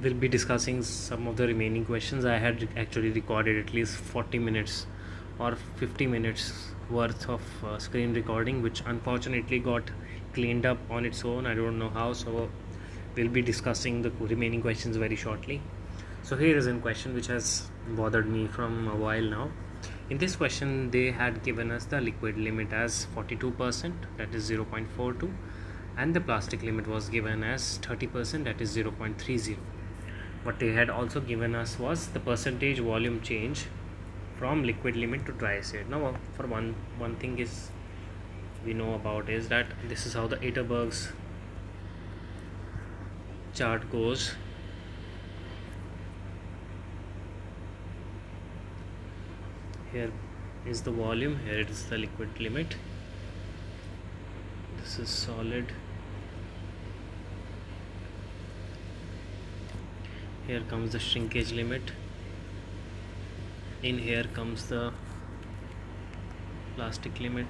we'll be discussing some of the remaining questions. I had actually recorded at least 40 minutes or 50 minutes worth of screen recording, which unfortunately got cleaned up on its own. I don't know how, so we'll be discussing the remaining questions very shortly. So here is a question which has bothered me from a while now. In this question, they had given us the liquid limit as 42%, that is 0.42, and the plastic limit was given as 30%, that is 0.30. What they had also given us was the percentage volume change from liquid limit to dry state. Now, for one thing is we know about is that this is how the Atterberg's chart goes. Here is the volume, here it is the liquid limit, this is solid, here comes the shrinkage limit, in here comes the plastic limit,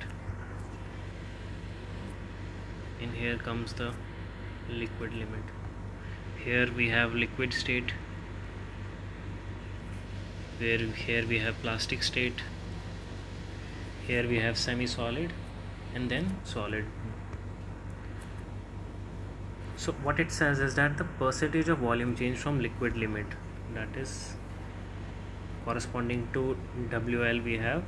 in here comes the liquid limit. Here we have liquid state, where here we have plastic state, here we have semi-solid, and then solid. So what it says is that the percentage of volume change from liquid limit, that is corresponding to WL, we have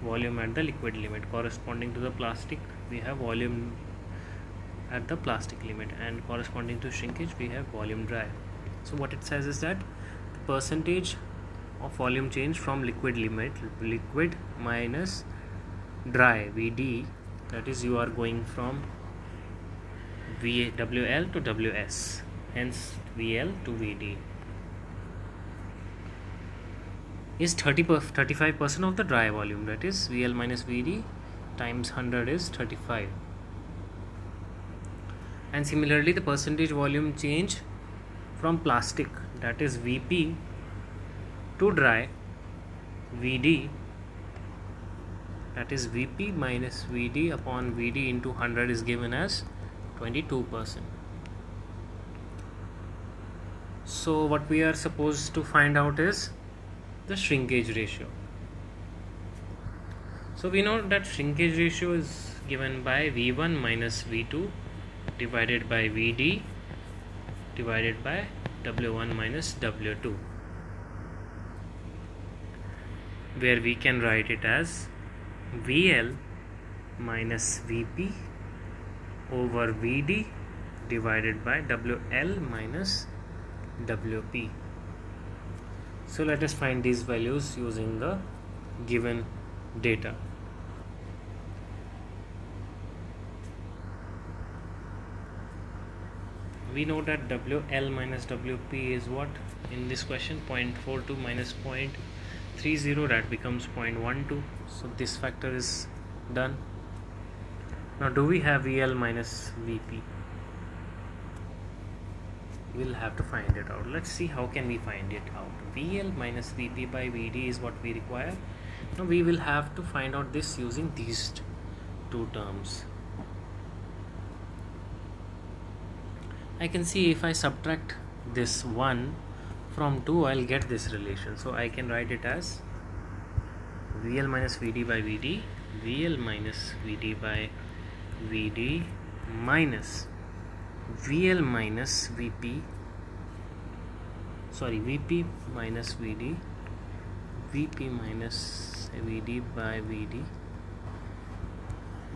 volume at the liquid limit, corresponding to the plastic we have volume at the plastic limit, and corresponding to shrinkage we have volume dry. So what it says is that the percentage of volume change from liquid limit, liquid minus dry, VD, that is you are going from WL to WS, hence VL to VD, is 35% of the dry volume, that is VL minus VD times 100 is 35. And similarly the percentage volume change from plastic, that is VP to dry, VD, that is VP minus VD upon VD into 100 is given as 22%. So what we are supposed to find out is the shrinkage ratio. So we know that shrinkage ratio is given by V1 minus V2 divided by VD divided by W1 minus W2, where we can write it as VL minus VP over VD divided by WL minus WP. So let us find these values using the given data. We know that WL minus WP is what in this question? 0.42 minus 0.30, that becomes 0.12. So this factor is done. Now do we have VL minus VP? We'll have to find it out. Let's see how can we find it out. VL minus VP by VD is what we require. Now we will have to find out this using these two terms. I can see if I subtract this 1 from 2, I'll get this relation. So I can write it as VL minus VD by VD, VL minus VD by VD minus VL minus VP, VP minus VD, VP minus VD by VD,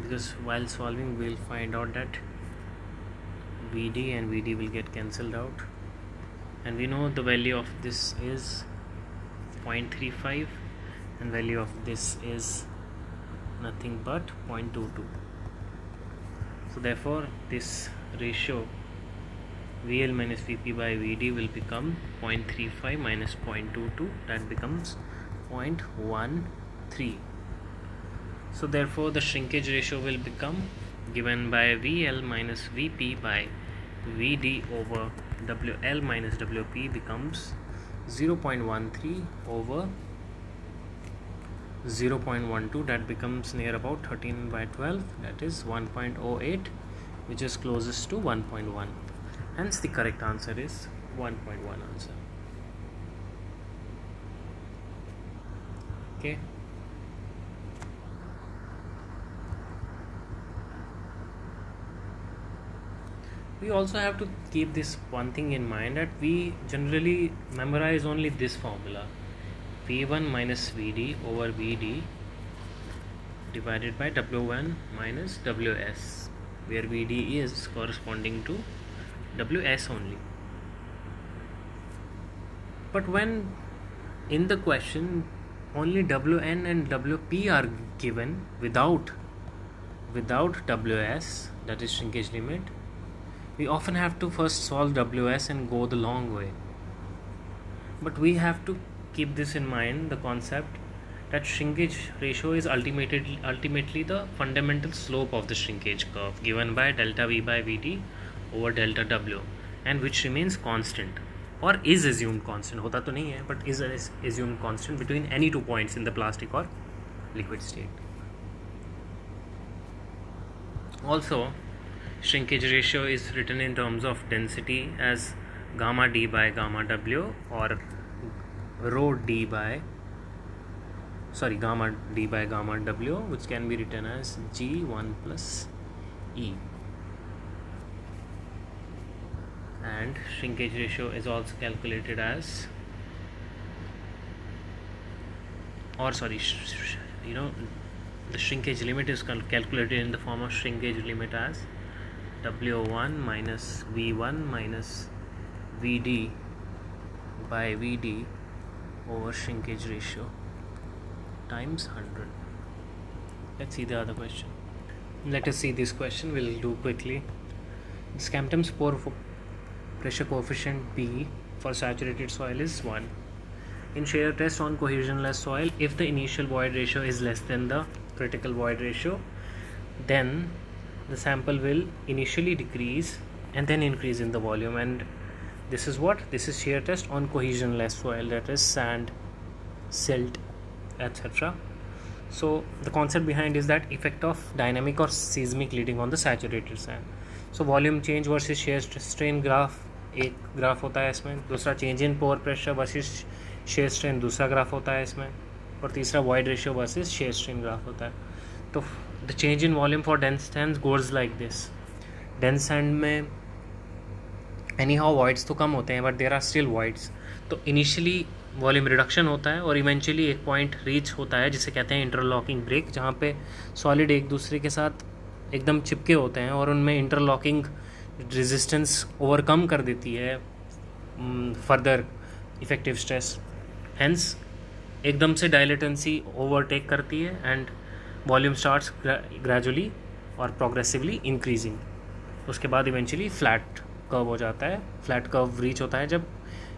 because while solving we'll find out that VD and VD will get cancelled out, and we know the value of this is 0.35 and value of this is nothing but 0.22. So therefore this ratio VL minus VP by VD will become 0.35 minus 0.22, that becomes 0.13. So therefore the shrinkage ratio will become given by VL minus VP by VD over WL minus WP becomes 0.13 over 0.12, that becomes near about 13 by 12, that is 1.08, which is closest to 1.1. Hence the correct answer is 1.1 answer. Okay. We also have to keep this one thing in mind, that we generally memorize only this formula, V1 minus Vd over Vd divided by W1 minus Ws, where Vd is corresponding to Ws only. But when in the question only Wn and Wp are given without Ws, that is shrinkage limit, we often have to first solve Ws and go the long way. But we have to keep this in mind, the concept that shrinkage ratio is ultimately the fundamental slope of the shrinkage curve given by delta V by Vt over delta W, and which remains constant or is assumed constant. होता तो नहीं है, but is assumed constant between any 2 points in the plastic or liquid state. Also, shrinkage ratio is written in terms of density as gamma d by gamma W, or rho d by gamma d by gamma W, which can be written as G1 plus E. And shrinkage ratio is also calculated as, the shrinkage limit is calculated in the form of shrinkage limit as W1 minus V1 minus Vd by Vd over shrinkage ratio times 100. Let's see the other question. Let us see this question. We'll do quickly. Scampton's pore pressure coefficient B for saturated soil is 1. In shear test on cohesionless soil, if the initial void ratio is less than the critical void ratio, then the sample will initially decrease and then increase in the volume. And this is what? This is shear test on cohesionless soil, that is sand, silt, etc. So the concept behind is that effect of dynamic or seismic leading on the saturated sand. So volume change versus shear strain graph एक graph होता है इसमें, दूसरा change in pore pressure versus shear strain दूसरा graph होता है इसमें, और तीसरा void ratio versus shear strain graph होता है. तो the change in volume for dense sand goes like this. Dense sand में एनी हाउ वॉइड्स तो कम होते हैं, but there are still voids. तो इनिशियली वॉल्यूम रिडक्शन होता है और इवेंचुअली एक पॉइंट रीच होता है जिसे कहते हैं इंटरलॉकिंग ब्रेक, जहाँ पे सॉलिड एक दूसरे के साथ एकदम चिपके होते हैं और उनमें इंटरलॉकिंग रेजिस्टेंस ओवरकम कर देती है फर्दर इफेक्टिव स्ट्रेस. हेंस एकदम से डायलेटेंसी ओवरटेक करती है एंड वॉल्यूम स्टार्ट्स ग्रेजुअली और प्रोग्रेसिवली इंक्रीजिंग. उसके बाद इवेंचुअली फ्लैट कर्व हो जाता है. फ्लैट कर्व रीच होता है जब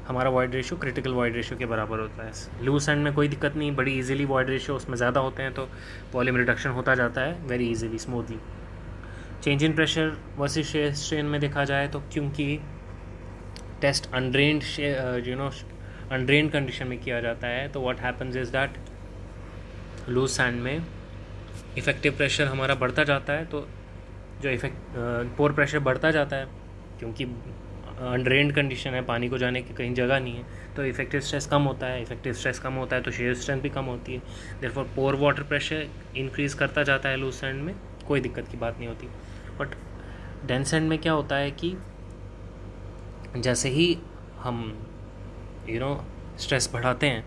हमारा void ratio critical void ratio के बराबर होता है. लूज एंड में कोई दिक्कत नहीं, बड़ी इजीली वॉइड रेशियो उसमें ज़्यादा होते हैं तो वॉल्यूम रिडक्शन होता जाता है very easily smoothly. Change in pressure versus shear strain में देखा जाए तो क्योंकि टेस्ट अनड्रेन्ड अनड्रेन्ड कंडीशन में किया जाता है, तो what happens is that loose sand में इफेक्टिव प्रेशर हमारा बढ़ता जाता है. तो जो पोर प्रेशर बढ़ता जाता है क्योंकि अनड्रेन्ड कंडीशन है, पानी को जाने की कहीं जगह नहीं है, तो इफेक्टिव स्ट्रेस कम होता है. इफेक्टिव स्ट्रेस कम होता है तो शेयर स्ट्रेंथ भी कम होती है. देयरफॉर पोर वाटर प्रेशर इंक्रीज़ करता जाता है लूज सैंड में, कोई दिक्कत की बात नहीं होती. बट डेंस सैंड में क्या होता है कि जैसे ही हम स्ट्रेस बढ़ाते हैं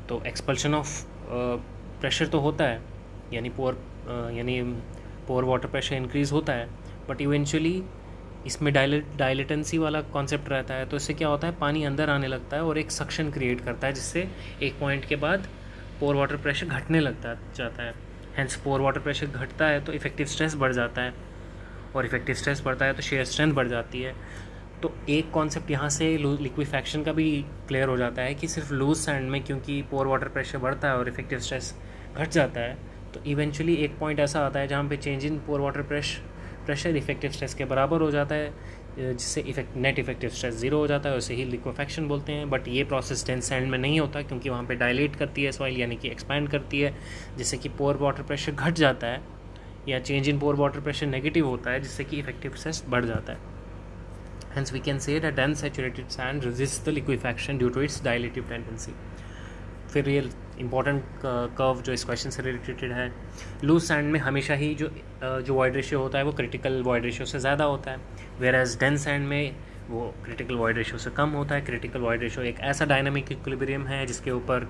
तो एक्सपल्शन ऑफ प्रेशर तो होता है, यानी पोर वाटर प्रेशर इंक्रीज़ होता है, बट इवेंचुअली इसमें डायलेटेंसी वाला कॉन्सेप्ट रहता है. तो इससे क्या होता है, पानी अंदर आने लगता है और एक सक्शन क्रिएट करता है जिससे एक पॉइंट के बाद पोर वाटर प्रेशर घटने लगता जाता है. हेंस पोर वाटर प्रेशर घटता है तो इफेक्टिव स्ट्रेस बढ़ जाता है, और इफेक्टिव स्ट्रेस बढ़ता है तो शेयर स्ट्रेंथ बढ़ जाती है. तो एक कॉन्सेप्ट यहाँ से लिक्विफैक्शन का भी क्लियर हो जाता है कि सिर्फ लूज सैंड में क्योंकि पोर वाटर प्रेशर बढ़ता है और इफेक्टिव स्ट्रेस घट जाता है, तो इवेंचुअली एक पॉइंट ऐसा आता है जहाँ पे change in pore water pressure effective stress के बराबर हो जाता है, जिससे नेट इफेक्टिव स्ट्रेस ज़ीरो हो जाता है. उसे ही लिक्विफैक्शन बोलते हैं. बट ये प्रोसेस डेंस सैंड में नहीं होता क्योंकि वहाँ पे डायलेट करती है सॉइल, यानी कि एक्सपैंड करती है, जिससे कि पोर वाटर प्रेशर घट जाता है, या change in pore water pressure negative होता है जिससे कि इफेक्टिव स्ट्रेस बढ़ जाता है. Hence we can say that dense saturated sand resists the liquefaction due to its dilative tendency. फिर ये इंपॉर्टेंट कर्व जो इस क्वेश्चन से रिलेटेड है, लूज सैंड में हमेशा ही जो वॉइड रेशियो होता है वो क्रिटिकल वॉइड रेशियो से ज़्यादा होता है, वेयर एज डेंस सैंड में वो क्रिटिकल वॉइड रेशियो से कम होता है. क्रिटिकल वॉइड रेशियो एक ऐसा डायनामिक इक्विलिब्रियम है जिसके ऊपर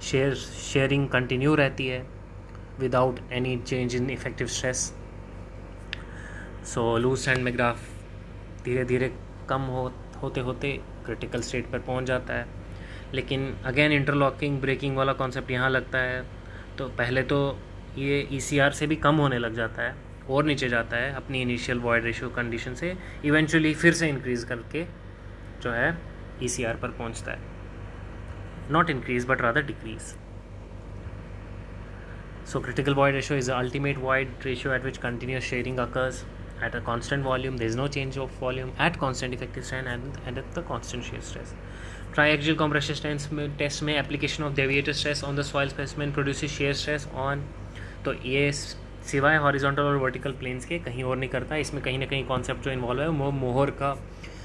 शेयरिंग कंटिन्यू रहती है without any change in effective stress. So loose sand में ग्राफ धीरे धीरे कम होते होते क्रिटिकल स्टेट पर पहुंच जाता है. लेकिन अगेन इंटरलॉकिंग ब्रेकिंग वाला कॉन्सेप्ट यहाँ लगता है. तो पहले तो ये ECR से भी कम होने लग जाता है और नीचे जाता है अपनी इनिशियल वॉइड रेशियो कंडीशन से, इवेंचुअली फिर से इंक्रीज़ करके जो है ECR पर पहुँचता है. Not increase but rather decrease. So critical void ratio is the ultimate void ratio at which continuous sharing occurs at a constant volume. There is no change of volume at constant effective strain and at the constant shear stress. Triaxial compression test में application of deviator stress on the soil specimen produces shear stress on. तो ये सिवाय horizontal और vertical planes के कहीं और नहीं करता. इसमें कहीं ना कहीं कॉन्सेप्ट जो इन्वॉल्व है वो मोहर का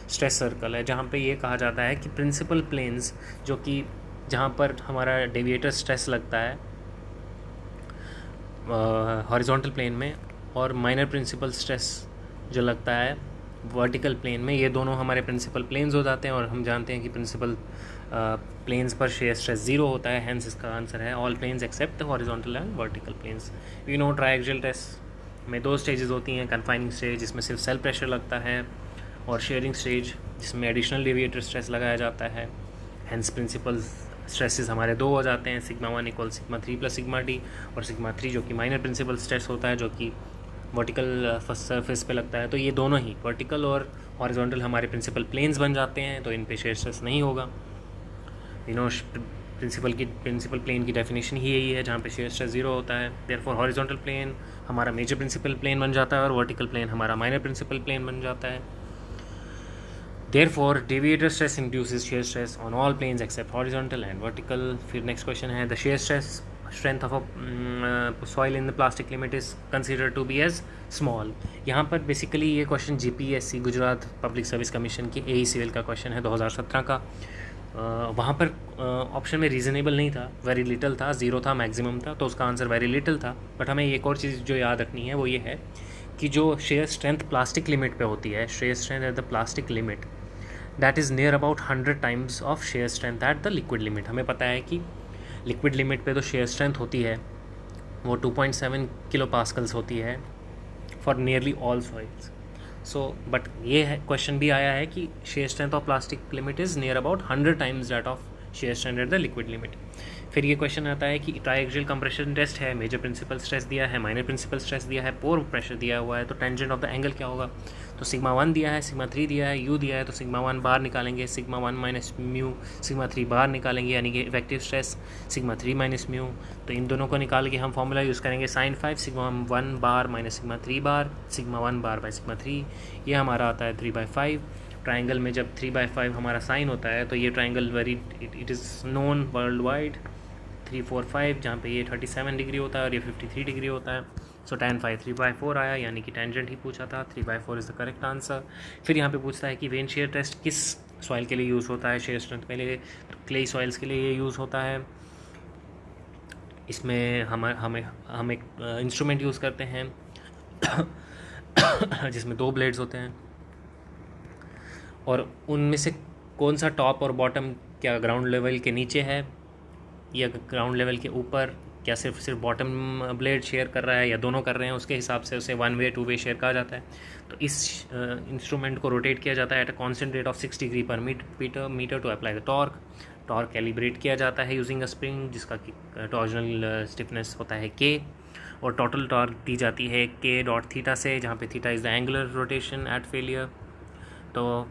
स्ट्रेस सर्कल है, जहाँ पे ये कहा जाता है कि प्रिंसिपल प्लेन्स जो कि जहाँ पर हमारा डेविएटर स्ट्रेस लगता है हॉरिजॉन्टल प्लेन में और माइनर प्रिंसिपल स्ट्रेस जो लगता है वर्टिकल प्लेन में, ये दोनों हमारे प्रिंसिपल प्लेन्स हो जाते हैं. और हम जानते हैं कि प्रिंसिपल प्लेन्स पर शेयर स्ट्रेस ज़ीरो होता है. हेंस इसका आंसर है all planes except horizontal and vertical planes. We know triaxial test में 2 स्टेजेस होती हैं, कन्फाइनिंग स्टेज जिसमें सिर्फ सेल प्रेशर लगता है और शेयरिंग स्टेज जिसमें एडिशनल डेविएटर स्ट्रेस लगाया जाता है. हेंस प्रिंसिपल स्ट्रेसेस हमारे 2 हो जाते हैं, σ1 = σ3 + σd और σ3 जो कि माइनर प्रिंसिपल स्ट्रेस होता है जो कि वर्टिकल सरफेस पे लगता है. तो ये दोनों ही वर्टिकल और हॉरिजॉन्टल हमारे प्रिंसिपल प्लेन्स बन जाते हैं, तो इन पे शेयर स्ट्रेस नहीं होगा. प्रिंसिपल प्लेन की डेफिनेशन ही यही है जहाँ पे शेयर स्ट्रेस 0 होता है. देयरफॉर हॉरिजॉन्टल प्लेन हमारा मेजर प्रिंसिपल प्लेन बन जाता है और वर्टिकल प्लेन हमारा माइनर प्रिंसिपल प्लेन बन जाता है. Therefore, deviator stress induces shear stress on all planes except horizontal and vertical. फिर next question है, the shear strength of a soil in the plastic limit is considered to be as small. यहाँ पर basically ये question GPSC Gujarat public service commission की AE civil का question है 2017 का. वहाँ पर ऑप्शन में रीज़नेबल नहीं था, वेरी लिटल था, 0 था, मैक्सिमम था, तो उसका आंसर वेरी लिटल था. बट हमें एक और चीज़ जो याद रखनी है वो ये है कि जो शेयर स्ट्रेंथ प्लास्टिक लिमिट पे होती है, shear strength at the plastic limit that is near about 100 times of shear strength at the liquid limit. हमें पता है कि लिक्विड लिमिट पे तो शेयर स्ट्रेंथ होती है वो 2.7 किलो पास्कल्स होती है for nearly all soils. So but ये है क्वेश्चन भी आया है कि shear strength of plastic limit is near about 100 times that of shear strength at the liquid limit. फिर ये क्वेश्चन आता है कि ट्रायक्सियल कंप्रेशन टेस्ट है, मेजर प्रिंसिपल स्ट्रेस दिया है, माइनर प्रिंसिपल स्ट्रेस दिया है, पोर प्रेशर दिया हुआ है, तो टेंजेंट ऑफ द एंगल क्या होगा. तो σ1 दिया है, σ3 दिया है, u दिया है, तो σ1 बाहर निकालेंगे, σ1 - म्यू, σ3 बाहर निकालेंगे यानी कि इफेक्टिव स्ट्रेस σ3 - म्यू. तो इन दोनों को निकाल के हम फॉर्मूला यूज़ करेंगे sin5 σ1 बार - σ3 बार, σ1 बार बाय σ3. ये हमारा आता है 3/5. ट्राइंगल में जब 3/5 हमारा साइन होता है तो ये triangle it is known world wide 3, 4, 5, जहाँ पे ये 37 डिग्री होता है और ये 53 डिग्री होता है. सो tan phi 3/4 आया, यानी कि टेंजेंट ही पूछा था. 3/4 इज़ द करेक्ट आंसर. फिर यहाँ पे पूछता है कि वेन शेयर टेस्ट किस सॉइल के लिए यूज़ होता है शेयर स्ट्रेंथ के लिए. तो क्ले सॉइल्स के लिए ये यूज़ होता है. इसमें हम एक इंस्ट्रूमेंट यूज़ करते हैं जिसमें 2 ब्लेड्स होते हैं और उनमें से कौन सा टॉप और बॉटम, क्या ग्राउंड लेवल के नीचे है या ग्राउंड लेवल के ऊपर, क्या सिर्फ बॉटम ब्लेड शेयर कर रहा है या दोनों कर रहे हैं, उसके हिसाब से उसे 1 वे 2 वे शेयर कहा जाता है. तो इस इंस्ट्रूमेंट को रोटेट किया जाता है at a constant rate of 6 degree per metre to apply the torque calibrate किया जाता है यूजिंग अ स्प्रिंग जिसका कि टॉर्जनल स्टिफनेस होता है K, और टोटल टॉर्क दी जाती है K.θ से, जहाँ पे theta is the angular rotation eight failure. तो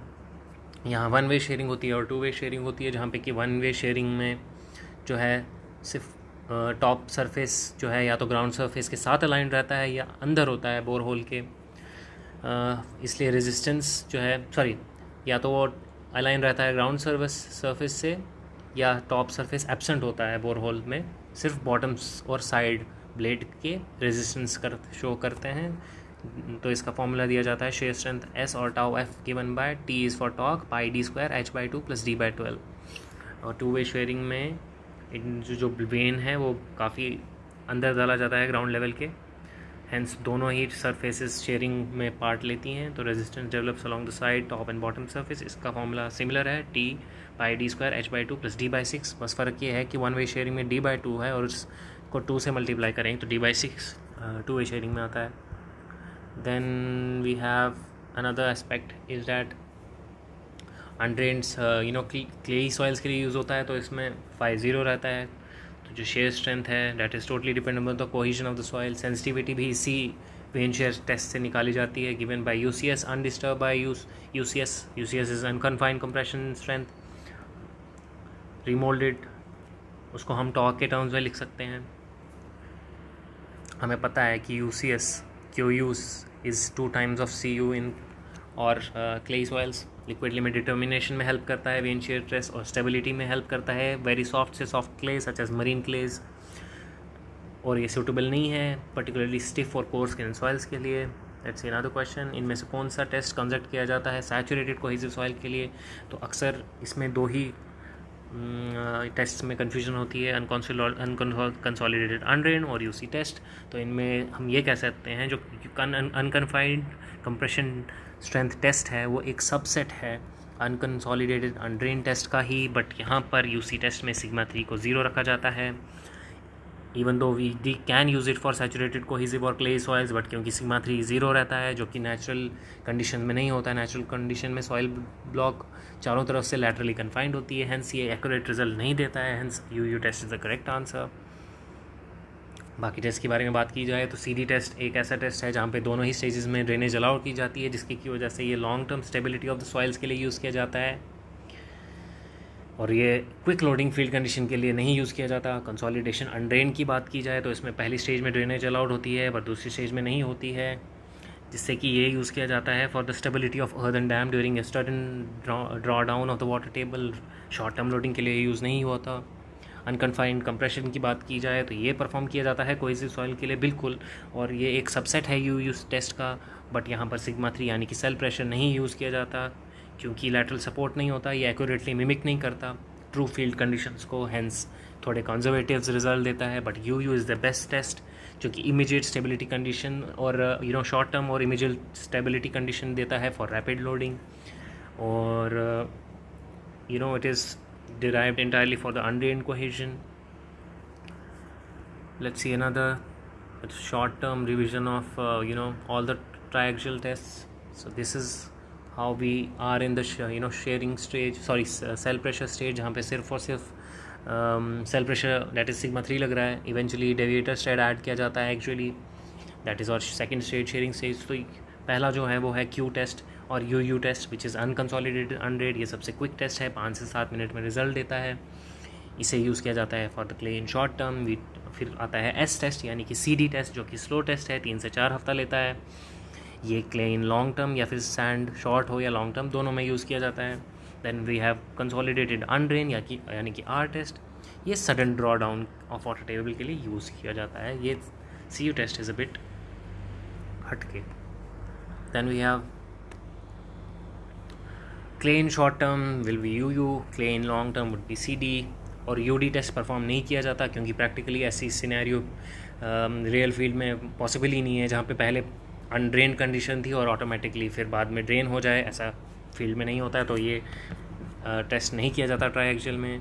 यहाँ 1 वे शेयरिंग होती है और 2 वे शेयरिंग होती है, जहाँ पे कि 1 वे शेयरिंग में जो है सिर्फ टॉप सरफेस जो है या तो ग्राउंड सरफेस के साथ अलाइन रहता है या अंदर होता है बोर होल के, इसलिए रेजिस्टेंस जो है या तो वो अलाइन रहता है ग्राउंड सरफेस से या टॉप सरफेस एब्सेंट होता है बोर होल में. सिर्फ बॉटम्स और साइड ब्लेड के रेजिस्टेंस शो करते हैं तो इसका फॉर्मूला दिया जाता है शेयर स्ट्रेंथ S और tau F given by T is for torque pi d square H/2 plus D/12। और टू वे शेयरिंग में जो वेन है वो काफ़ी अंदर डाला जाता है ग्राउंड लेवल के, हेंस दोनों ही सरफेसेस शेयरिंग में पार्ट लेती हैं, तो resistance develops along the side top and bottom surface. इसका फॉर्मूला सिमिलर है T पाई d square H/2 plus D/6। बस फ़र्क ये है कि वन वे शेयरिंग में D/2 है और उसको 2 से मल्टीप्लाई करेंगे तो D/6 टू वे शेयरिंग में आता है। Then we have another aspect is that undrained clayey soils के लिए यूज़ होता है, तो इसमें फाई 0 रहता है। तो जो शेयर स्ट्रेंथ है that is totally dependable the cohesion of the soil. Sensitivity भी इसी वेन शेयर टेस्ट से निकाली जाती है, given by UCS undisturbed by UCS is unconfined compression strength remoulded, उसको हम टॉर्क के टर्म्स में लिख सकते हैं। हमें पता है कि UCS QUs is 2 times of CU in और clayey soils liquid limit determination में हेल्प करता है, वेन शेयर टेस्ट, और स्टेबिलिटी में हेल्प करता है वेरी सॉफ्ट से soft clay such as marine clays, और ये सूटेबल नहीं है पर्टिकुलरली स्टिफ और कोर्स स्किन सॉइल्स के लिए। लेट्स सी अनदर क्वेश्चन, इनमें से कौन सा टेस्ट कंडक्ट किया जाता है सैचुरेटेड कोहेसिव सॉइल के लिए? तो अक्सर इसमें 2 ही टेस्ट में कन्फ्यूजन होती है, अनकंसोलिडेटेड अनड्रेन और यूसी टेस्ट। तो इनमें हम ये कह सकते हैं जो अनकन्फाइंड कंप्रेशन स्ट्रेंथ टेस्ट है वो एक सबसेट है अनकंसोलिडेटेड अनड्रेन टेस्ट का ही, बट यहाँ पर यूसी टेस्ट में सिग्मा 3 को 0 रखा जाता है। Even though we can use it for saturated cohesive और क्ले सॉइल्स, बट क्योंकि सिग्मा 3 0 रहता है जो कि नेचुरल कंडीशन में नहीं होता है। नेचुरल कंडीशन में सॉइल ब्लॉक चारों तरफ से लैटरली कन्फाइंड होती है, हेंस ये एक्यूरेट रिजल्ट नहीं देता है, hence U test is the correct answer. बाकी टेस्ट के बारे में बात की जाए तो CD टेस्ट एक ऐसा टेस्ट है जहाँ पे दोनों ही स्टेजेस में ड्रेनेज अलाउ की जाती है, जिसकी की वजह से ये long term stability of the soils के लिए यूज़ किया जाता है, और ये क्विक लोडिंग फील्ड कंडीशन के लिए नहीं यूज़ किया जाता। कंसोलिडेशन अनड्रेन की बात की जाए तो इसमें पहली स्टेज में ड्रेनेज अलाउड होती है पर दूसरी स्टेज में नहीं होती है, जिससे कि ये यूज़ किया जाता है for the stability of earthen dam during a sudden draw down of the water table. Short term loading के लिए यूज़ नहीं होता। अनकन्फाइंड कंप्रेशन की बात की जाए तो ये परफॉर्म किया जाता है कोहेसिव सॉइल के लिए बिल्कुल, और ये एक सबसेट है यूज़ टेस्ट का, बट यहाँ पर सिग्मा 3 यानी कि सेल प्रेशर नहीं यूज़ किया जाता क्योंकि लैटरल सपोर्ट नहीं होता, ये एक्यूरेटली मिमिक नहीं करता ट्रू फील्ड कंडीशंस को, हेंस थोड़े कंजर्वेटिव रिजल्ट देता है। But U is the best test जो कि इमीडिएट स्टेबिलिटी कंडीशन और शॉर्ट टर्म और इमीडिएट स्टेबिलिटी कंडीशन देता है फॉर रैपिड लोडिंग, और it is derived entirely for the undrained cohesion. Let's see another short term revision of all the triaxial tests. So this is how we are in the sharing stage, cell pressure stage, जहाँ पे सिर्फ और सिर्फ cell pressure that is sigma 3 लग रहा है। Eventually डेविएटर state add किया जाता है एक्चुअली, दैट इज़ और सेकेंड स्टेज शेयरिंग स्टेज। तो पहला जो है वो है Q टेस्ट और UU test which is unconsolidated undrained. ये सबसे क्विक टेस्ट है, 5 से 7 मिनट में रिजल्ट देता है, इसे यूज़ किया जाता है for the clay in short term. फिर आता है S टेस्ट यानी कि CD टेस्ट जो कि स्लो टेस्ट है, 3 से 4 हफ्ता लेता है। ये क्ले इन लॉन्ग टर्म या फिर सैंड शॉर्ट हो या लॉन्ग टर्म दोनों में यूज़ किया जाता है। Then we have consolidated undrained यानी कि R टेस्ट, ये sudden draw down of water table के लिए यूज़ किया जाता है। ये CU test is a bit हटके। Then we have clay in short term will be UU, clay in long term would be CD, और UD test perform नहीं किया जाता क्योंकि प्रैक्टिकली ऐसी सिनेरियो रियल फील्ड में पॉसिबल ही नहीं है जहाँ पे पहले अनड्रेन कंडीशन थी और ऑटोमेटिकली फिर बाद में ड्रेन हो जाए, ऐसा फील्ड में नहीं होता है, तो ये टेस्ट नहीं किया जाता ट्राइएक्सियल में।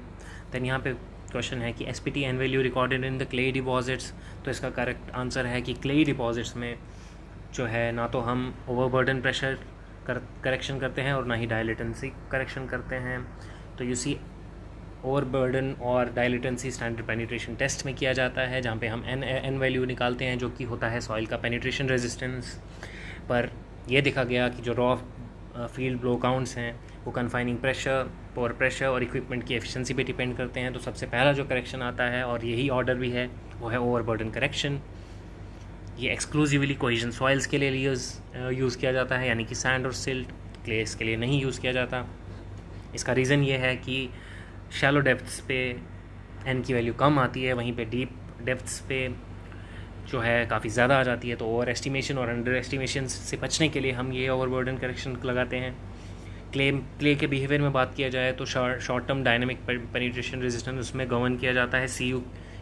देन यहाँ पे क्वेश्चन है कि SPT N value recorded in the clay deposits, तो इसका करेक्ट आंसर है कि क्ले डिपॉजिट्स में जो है ना तो हम ओवरबर्डन प्रेशर करेक्शन करते हैं और ना ही डायलेटेंसी करेक्शन करते हैं। तो यूसी ओवरबर्डन और डायलेटेंसी स्टैंडर्ड पेनिट्रेशन टेस्ट में किया जाता है, जहाँ पे हम एन वैल्यू निकालते हैं जो कि होता है सॉइल का पेनिट्रेशन रेजिस्टेंस। पर यह देखा गया कि जो रॉ फील्ड ब्लो काउंट्स हैं वो कन्फाइनिंग प्रेशर, पावर प्रेशर और इक्विपमेंट की एफिशिएंसी पे डिपेंड करते हैं। तो सबसे पहला जो करेक्शन आता है और यही ऑर्डर भी है वो है ओवरबर्डन करेक्शन। ये एक्सक्लूसिवली कोहेजन सॉइल्स के लिए यूज़ किया जाता है, यानी कि सैंड और सिल्ट, क्लेस के लिए नहीं यूज़ किया जाता। इसका रीज़न ये है कि शैलो डेप्थ्स पे एन की वैल्यू कम आती है, वहीं पे डीप डेप्थ्स पे जो है काफ़ी ज़्यादा आ जाती है। तो ओवर एस्टिमेशन और अंडर एस्टिमेशन से बचने के लिए हम ये ओवरबर्डन करेक्शन लगाते हैं। क्ले के बिहेवियर में बात किया जाए तो short term dynamic penetration resistance उसमें गवर्न किया जाता है CU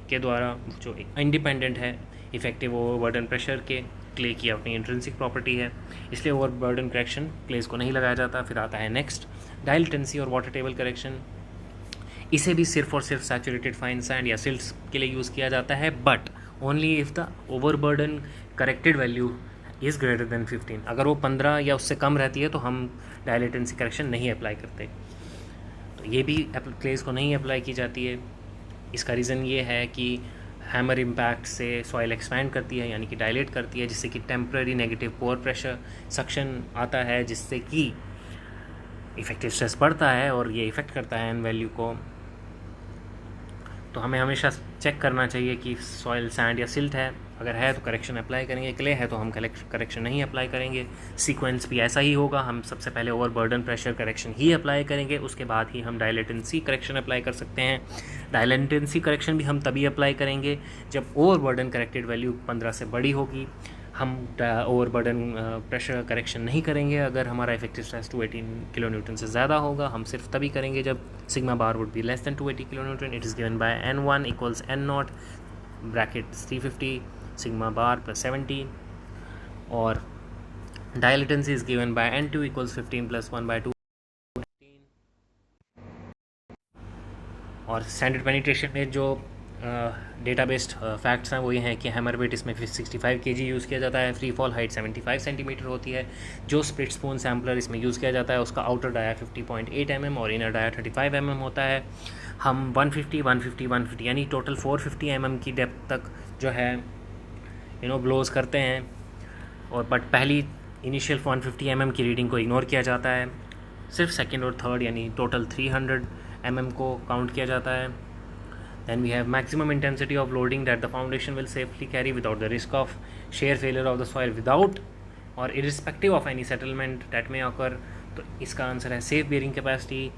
के द्वारा, जो इंडिपेंडेंट है इफेक्टिव ओवरबर्डन प्रेशर के। क्ले की अपनी इंट्रिंसिक प्रॉपर्टी है, इसलिए ओवरबर्डन करेक्शन क्लेस को नहीं लगाया जाता। फिर आता है नेक्स्ट डाइलेटेंसी और वाटर टेबल करेक्शन। इसे भी सिर्फ और सिर्फ सैचुरेटेड फाइन सैंड या सिल्ट्स के लिए यूज़ किया जाता है, but only if the overburden corrected value is greater than 15। अगर वो 15 या उससे कम रहती है तो हम डाइलेटेंसी करेक्शन नहीं अप्लाई करते। तो ये भी क्लेस को नहीं अप्लाई की जाती है। इसका रीज़न ये है कि हैमर इम्पैक्ट से सॉइल एक्सपैंड करती है, यानी कि डायलेट करती है, जिससे कि temporary negative pore pressure suction आता है, जिससे कि इफेक्टिव स्ट्रेस बढ़ता है और ये इफ़ेक्ट करता है एन वैल्यू को। तो हमें हमेशा चेक करना चाहिए कि सॉइल सैंड या सिल्ट है, अगर है तो करेक्शन अप्लाई करेंगे, क्ले है तो हम करेक्शन नहीं अप्लाई करेंगे। सीक्वेंस भी ऐसा ही होगा, हम सबसे पहले ओवरबर्डन प्रेशर करेक्शन ही अप्लाई करेंगे, उसके बाद ही हम डाइलेटेंसी करेक्शन अप्लाई कर सकते हैं। डाइलेटेंसी करेक्शन भी हम तभी अप्लाई करेंगे जब ओवरबर्डन करेक्टेड वैल्यू 15 से बड़ी होगी। हम ओवरबर्डन प्रेशर करेक्शन नहीं करेंगे अगर हमारा इफेक्टिव स्ट्रेस 218 किलो न्यूटन से ज़्यादा होगा। हम सिर्फ तभी करेंगे जब sigma bar would be less than 280 kilo newton. It is given by N1 equals N0 bracket 350 sigma bar plus 17, और dilatancy is given by N2 equals 15 plus 1/2। और स्टैंडर्ड पेनिट्रेशन में जो डेटा बेस्ड फैक्ट्स हैं वो ये हैं कि hammer wait इसमें 65 kg यूज़ किया जाता है, फ्री फॉल हाइट 75 सेंटीमीटर होती है। जो स्प्लिट स्पून सैम्पलर इसमें यूज़ किया जाता है उसका आउटर डाया 50.8 mm और इनर डाया 35 mm होता है। हम 150 यानी टोटल 450 mm की डेप्थ तक जो है ब्लोज करते हैं, और बट पहली इनिशियल 150 mm की रीडिंग को इग्नोर किया जाता है, सिर्फ सेकेंड और थर्ड यानी टोटल 300 mm को काउंट किया जाता है। Then we have maximum intensity of loading that the foundation will safely carry without the risk of shear failure of the soil without or irrespective of any settlement that may occur। तो इसका answer है safe bearing capacity.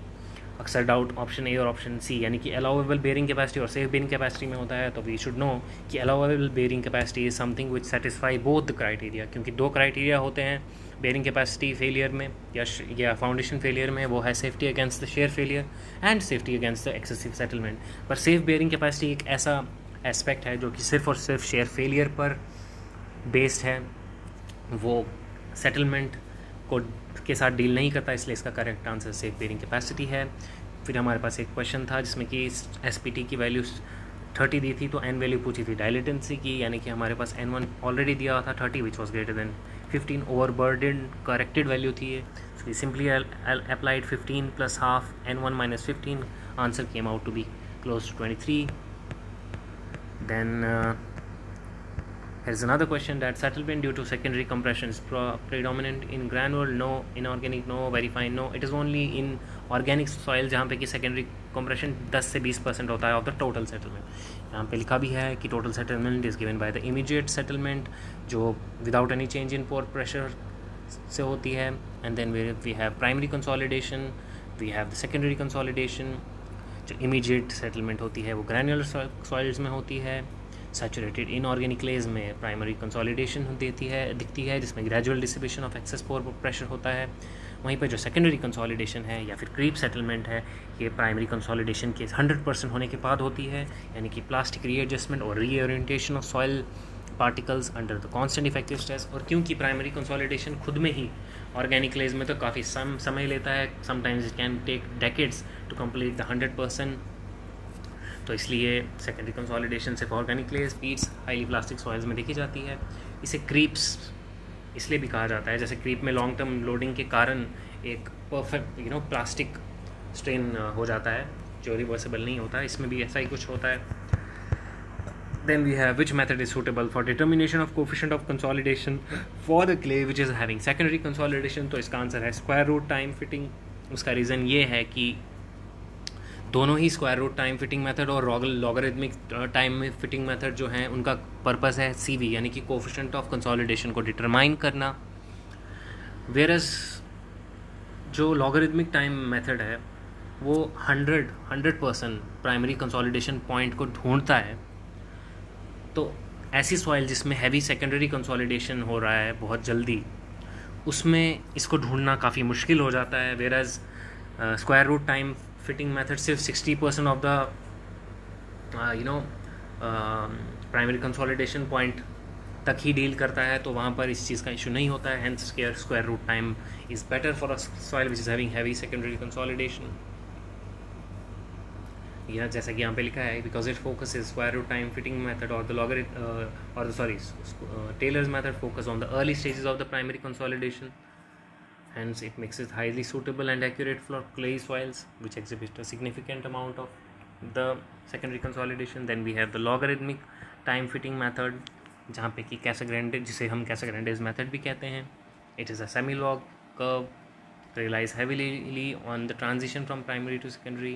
अक्सर doubt option A और option C यानी कि allowable bearing capacity और safe bearing capacity में होता है। तो वी शुड नो कि allowable bearing capacity is something which satisfy both the criteria, क्योंकि दो क्राइटेरिया होते हैं बेयरिंग कैपेसिटी फेलियर में या फाउंडेशन फेलियर में, वो है safety against the share failure and safety against the excessive settlement. पर सेफ बेयरिंग कैपेसिटी एक ऐसा एस्पेक्ट है जो कि सिर्फ और सिर्फ शेयर फेलियर पर बेस्ड है, वो सेटलमेंट को के साथ डील नहीं करता, इसलिए इसका correct answer safe bearing capacity है। फिर हमारे पास एक क्वेश्चन था जिसमें कि SPT की वैल्यू 30 दी थी, तो N वैल्यू पूछी थी डाइलेटेंसी की, यानी कि हमारे पास N1 ऑलरेडी दिया हुआ था 30 which was greater than 15। Overburden corrected value थी ये, so we simply applied 15 plus half N1 minus 15, answer came out to be close to 23। Then here is another question that settlement due to secondary compression is predominant in granule, no, inorganic, no, very fine, no, it is only in organic soil जहाँ पे कि secondary compression 10 से 20% होता है of the total settlement। यहाँ पे लिखा भी है कि total settlement is given by the immediate settlement जो without any change in pore pressure से होती है, and then we have primary consolidation, we have the secondary consolidation। जो immediate settlement होती है वो granular soils में होती है। सैचुरेटेड इनऑर्गेनिक क्लेज में प्राइमरी कंसोलिडेशन दिखती है जिसमें gradual dissipation of access pore pressure होता है। वहीं पर जो सेकेंडरी कंसोलिडेशन है या फिर क्रीप सेटलमेंट है, ये प्राइमरी कंसोलिडेशन के 100% होने के बाद होती है, यानी कि प्लास्टिक रीएडजस्टमेंट और reorientation of soil particles under the constant effective stress. और क्योंकि प्राइमरी कंसोलिडेशन खुद में ही ऑर्गेनिक क्लेज में तो काफ़ी समय लेता है, sometimes it can take decades to complete the 100%, तो इसलिए सेकेंडरी कंसोलिडेशन सिर्फ organic clays, peats, highly plastic soils में देखी जाती है। इसे क्रीप्स इसलिए भी कहा जाता है, जैसे क्रीप में लॉन्ग टर्म लोडिंग के कारण एक परफेक्ट प्लास्टिक स्ट्रेन हो जाता है जो रिवर्सिबल नहीं होता, इसमें भी ऐसा ही कुछ होता है। Then we have which method is suitable for determination of coefficient of consolidation for the clay which is having secondary consolidation. तो इसका आंसर है स्क्वायर रूट टाइम फिटिंग। उसका रीज़न ये है कि दोनों ही square root time fitting method और लॉगरिथमिक टाइम फिटिंग मेथड जो हैं उनका पर्पस है CV यानी कि कोफिशिएंट ऑफ कंसोलिडेशन को डिटरमाइन करना। वेरस जो लॉगरिथमिक टाइम मेथड है वो 100% प्राइमरी कंसोलिडेशन पॉइंट को ढूंढता है। तो ऐसी सॉइल जिसमें हैवी सेकेंडरी कंसोलिडेशन हो रहा है बहुत जल्दी, उसमें इसको ढूंढना काफ़ी मुश्किल हो जाता है. Whereas square root time fitting method सिर्फ 60% of the primary consolidation point तक ही डील करता है, तो वहाँ पर इस चीज़ का इशू नहीं होता है. Hence square root time is better for a soil which is having heavy secondary consolidation. या जैसा कि यहाँ पे लिखा है, because it focus is square root time fitting method और द लॉगरिथम और sorry Taylor's method focus on the early stages of the primary consolidation. Hence, it makes it highly suitable and accurate for clay soils which exhibit a significant amount of the secondary consolidation. Then we have the logarithmic time fitting method, जहाँ पे कि Casagrandes, जिसे हम Casagrandes method भी कहते हैं. It is a semi-log curve, relies heavily on the transition from primary to secondary.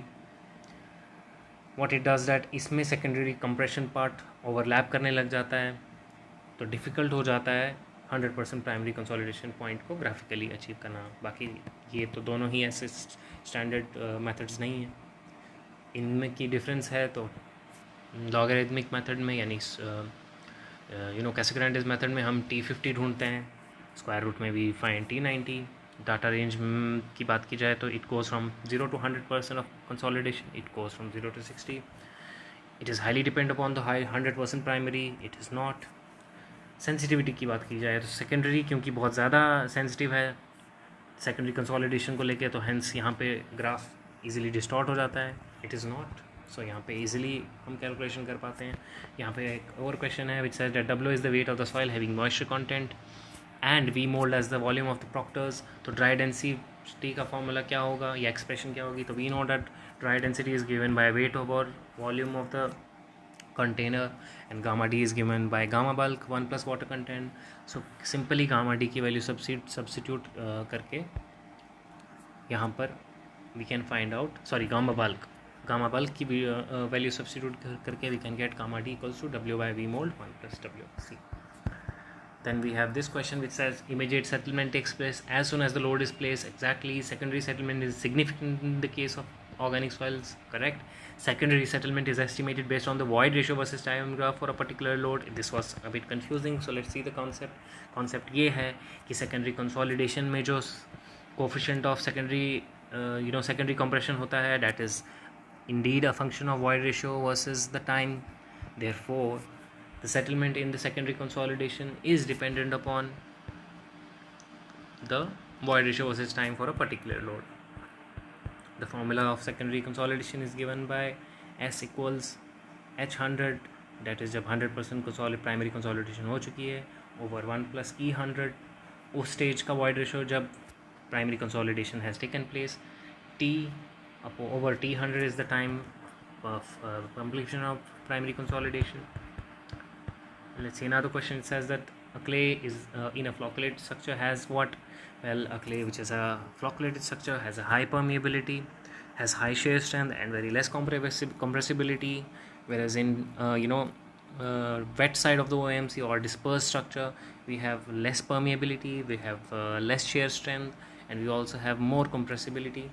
What it does that इसमें secondary compression part overlap करने लग जाता है, तो difficult हो जाता है 100% प्राइमरी कंसोलिडेशन पॉइंट को ग्राफिकली अचीव करना. बाकी ये तो दोनों ही ऐसे स्टैंडर्ड मेथड्स नहीं हैं. इनमें की डिफरेंस है तो लॉगरिथमिक मेथड में यानी कैसाग्रांडेस मेथड में हम T50 ढूंढते हैं, स्क्वायर रूट में भी फाइंड T90. डाटा रेंज की बात की जाए तो it goes from 0 to 100% of consolidation, it goes from 0 to 60. It is highly depend upon the 100% primary, it is not. Sensitivity की बात की जाए तो सेकेंडरी क्योंकि बहुत ज़्यादा सेंसिटिव है सेकेंडरी कंसोलिडेशन को लेके, तो हेंस यहाँ पे ग्राफ इजीली डिस्टॉर्ट हो जाता है. It is not. सो यहाँ पे इजीली हम कैलकुलेशन कर पाते हैं. यहाँ पे एक और क्वेश्चन है which says that W is the weight of the soil having moisture content and V mould as the volume of the Proctor's. तो ड्राई डेंसिटी का फॉर्मूला क्या होगा या एक्सप्रेशन क्या होगी? तो we know that dry density is given by weight over volume of the container and gamma d is given by gamma bulk 1 plus water content. So simply gamma d की value substitute करके यहाँ पर we can find out gamma bulk की value substitute करके we can get gamma d equals to W by V mold 1 plus WC. Then we have this question which says immediate settlement takes place as soon as the load is placed. Exactly. Secondary settlement is significant in the case of organic soils. Correct. Secondary settlement is estimated based on the void ratio versus time graph for a particular load. This was a bit confusing, so let's see the concept. Concept ये है कि secondary consolidation में जो coefficient of secondary compression होता है, that is indeed a function of void ratio versus the time. Therefore, the settlement in the secondary consolidation is dependent upon the void ratio versus time for a particular load. The formula of secondary consolidation is given by S equals H100, that is जब 100% primary consolidation हो चुकी है, over 1 plus E100 उस stage का void ratio जब primary consolidation has taken place. T over T100 is the time of completion of primary consolidation. Let's see another question. It says that a clay is in a flocculate structure has what? Well, a clay which is a flocculated structure has a high permeability, has high shear strength and very less compressibility, whereas in wet side of the OMC or dispersed structure we have less permeability, we have less shear strength, and we also have more compressibility.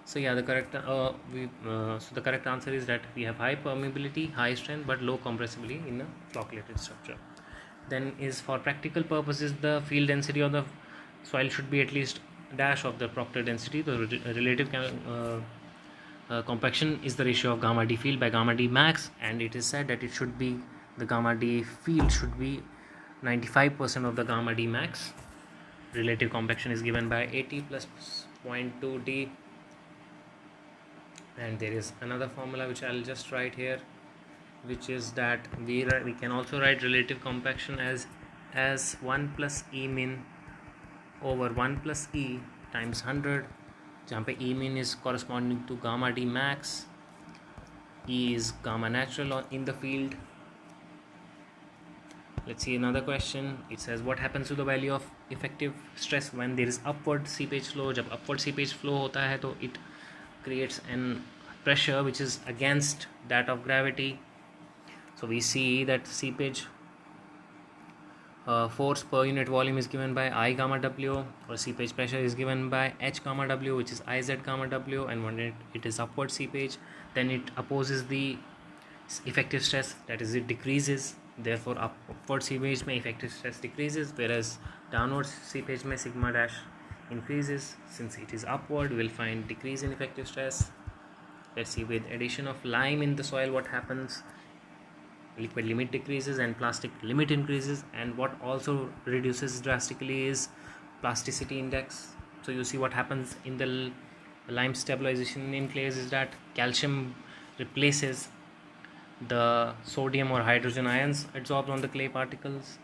So yeah, the correct answer is that we have high permeability, high strength, but low compressibility in a flocculated structure. Then is for practical purposes the field density of the soil should be at least dash of the Proctor density. The relative compaction is the ratio of gamma d field by gamma d max, and it is said that it should be the gamma d field should be 95% of the gamma d max. Relative compaction is given by 80 plus 0.2 d. And there is another formula which I'll just write here, which is that we can also write relative compaction as 1 plus E min over 1 plus E times 100, जहाँ पे E min is corresponding to gamma D max, E is gamma natural in the field. Let's see another question. It says what happens to the value of effective stress when there is upward seepage flow. जब upward seepage flow होता है तो it creates an pressure which is against that of gravity. So we see that seepage force per unit volume is given by I gamma W, or seepage pressure is given by H gamma W, which is IZ gamma W, and when it is upward seepage, then it opposes the effective stress, that is it decreases, therefore upward seepage में effective stress decreases, whereas downward seepage में sigma dash increases. Since it is upward, we'll find decrease in effective stress. Let's see, with addition of lime in the soil, what happens? Liquid limit decreases and plastic limit increases, and what also reduces drastically is plasticity index. So you see what happens in the lime stabilization in clays is that calcium replaces the sodium or hydrogen ions absorbed on the clay particles.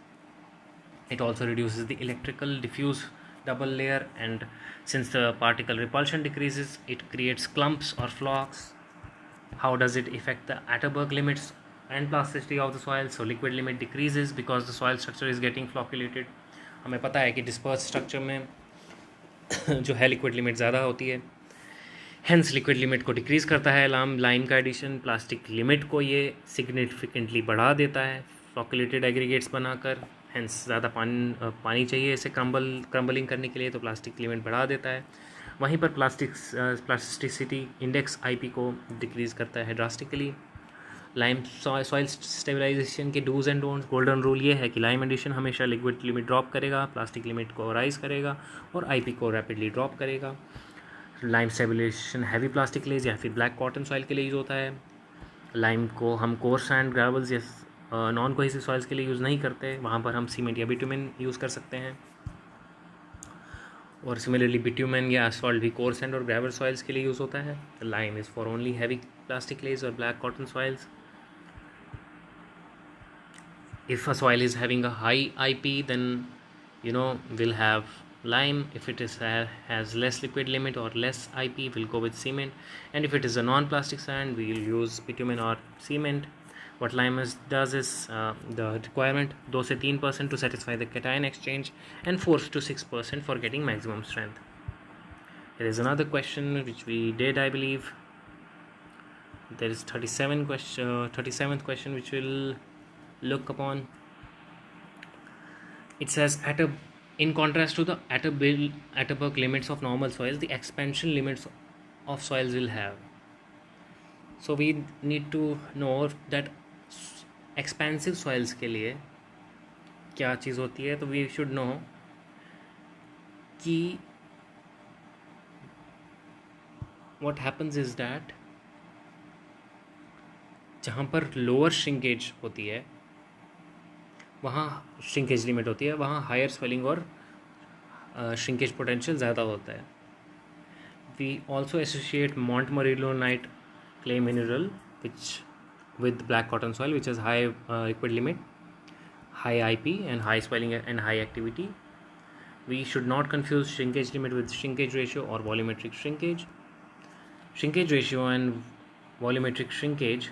It also reduces the electrical diffuse double layer, and since the particle repulsion decreases, it creates clumps or flocks. How does it affect the Atterberg limits and plasticity of the soil? So liquid limit decreases because the soil structure is getting flocculated. हमें पता है कि disperse structure में जो है liquid limit ज़्यादा होती है, हेंस लिक्विड लिमिट को डिक्रीज़ करता है लाइम का एडिशन. प्लास्टिक लिमिट को ये सिग्निफिकेंटली बढ़ा देता है फ्लॉक्युलेटेड एग्रीगेट्स बनाकर. हेंस ज़्यादा पानी चाहिए इसे क्रम्बलिंग करने के लिए, तो प्लास्टिक लिमिट बढ़ा देता है. वहीं पर प्लास्टिसिटी इंडेक्स आईपी को डिक्रीज़ करता है ड्रास्टिकली. लाइम सॉइल स्टेबलाइजेशन के dos and don'ts. Golden rule ये है कि लाइम एडिशन हमेशा लिक्विड लिमिट ड्रॉप करेगा, प्लास्टिक लिमिट को राइज करेगा और आईपी को रैपिडली ड्रॉप करेगा. Lime stabilization heavy plastic clays या फिर ब्लैक कॉटन सॉइल के लिए यूज़ होता है. लाइम को हम कोर्स सैंड, ग्रेवल्स या नॉन कोहेसिव सॉइल्स के लिए यूज़ नहीं करते, वहाँ पर हम सीमेंट या बिटुमेन यूज़ कर सकते हैं. और सिमिलरली बिट्यूमेन या एसफॉल्ट भी कोर सैंड और ग्रेवल सॉइल्स के लिए यूज़ होता है. Lime is for only heavy plastic clays और black cotton soils. If a soil is having a high IP, then we'll have lime. If it is has less liquid limit or less IP, we'll go with cement. And if it is a non-plastic sand, we'll use bitumen or cement. What lime does is the requirement 2 से 3% to satisfy the cation exchange and 4 to 6% for getting maximum strength. Here is another question which we did, I believe. There is 37th question which we'll look upon. It says in contrast to the Atterberg limits of normal soils, the expansion limits of soils will have. So we need to know that expansive soils के लिए क्या चीज़ होती है. तो we should know कि what happens is that जहाँ पर lower shrinkage होती है वहाँ श्रिंकेज लिमिट होती है, वहाँ हायर स्वेलिंग और श्रिंकेज पोटेंशियल ज़्यादा होता है. We also associate montmorillonite clay mineral with black cotton soil which has high liquid limit, high IP and high swelling and high activity. We should not confuse shrinkage limit with shrinkage ratio or volumetric shrinkage. Shrinkage ratio and volumetric shrinkage,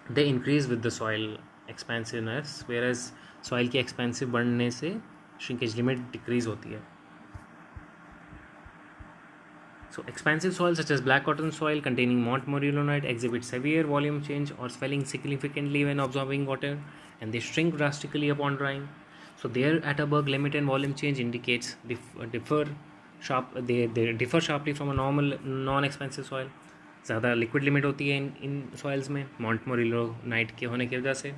they increase with the soil expansiveness, whereas soil की expansive बढ़ने से shrinkage limit decrease होती है. So expansive soils such as black cotton soil containing montmorillonite exhibit severe volume change or swelling significantly when absorbing water, and they shrink drastically upon drying. So their Atterberg limit and volume change indicates they differ sharply from a normal non-expansive soil. ज़्यादा liquid limit होती है इन soils में montmorillonite के होने की वजह से.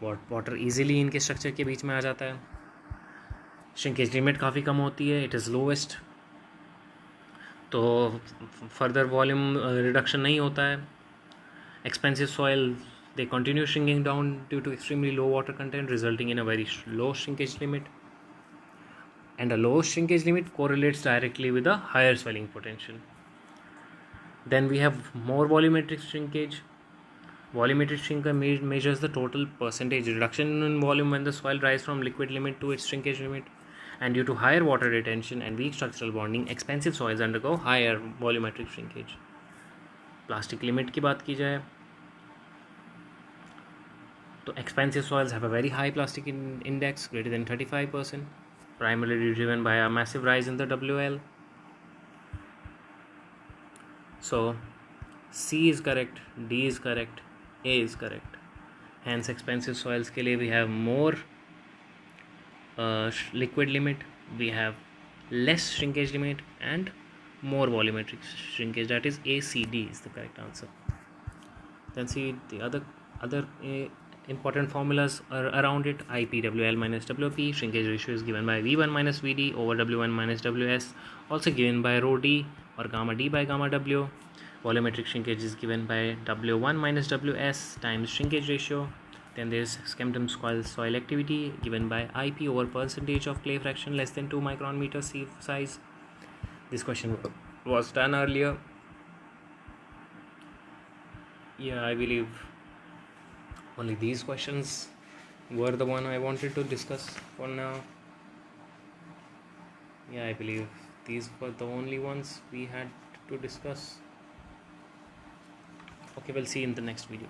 Water easily इनके स्ट्रक्चर के बीच में आ जाता है. श्रिंकेज लिमिट काफ़ी कम होती है, इट इज़ लोवेस्ट, तो फर्दर वॉल्यूम रिडक्शन नहीं होता है. Expensive soil they continue shrinking down due to extremely low water content, resulting in a very low shrinkage limit, and a low shrinkage limit correlates directly with a higher swelling potential. Then we have more volumetric shrinkage. Volumetric shrinkage measures the total percentage reduction in volume when the soil dries from liquid limit to its shrinkage limit, and due to higher water retention and weak structural bonding, expansive soils undergo higher volumetric shrinkage. Plastic limit की बात की जाए तो expansive soils have a very high plastic index greater than 35%, primarily driven by a massive rise in the WL. So C is correct, D is correct, A is correct. Hence expansive soils के लिए we have more liquid limit, we have less shrinkage limit and more volumetric shrinkage. That is ACD is the correct answer. Then see the other important formulas are around it. IPWL minus WP, shrinkage ratio is given by V1 minus VD over W1 minus WS, also given by rho D or gamma D by gamma W. Volumetric shrinkage is given by W1 minus WS times shrinkage ratio. Then there's Skempton soil activity given by IP over percentage of clay fraction less than 2 micron meter size. This question was done earlier. Yeah, I believe only these questions were the one I wanted to discuss for now. Yeah, I believe these were the only ones we had to discuss. Okay, we'll see you in the next video.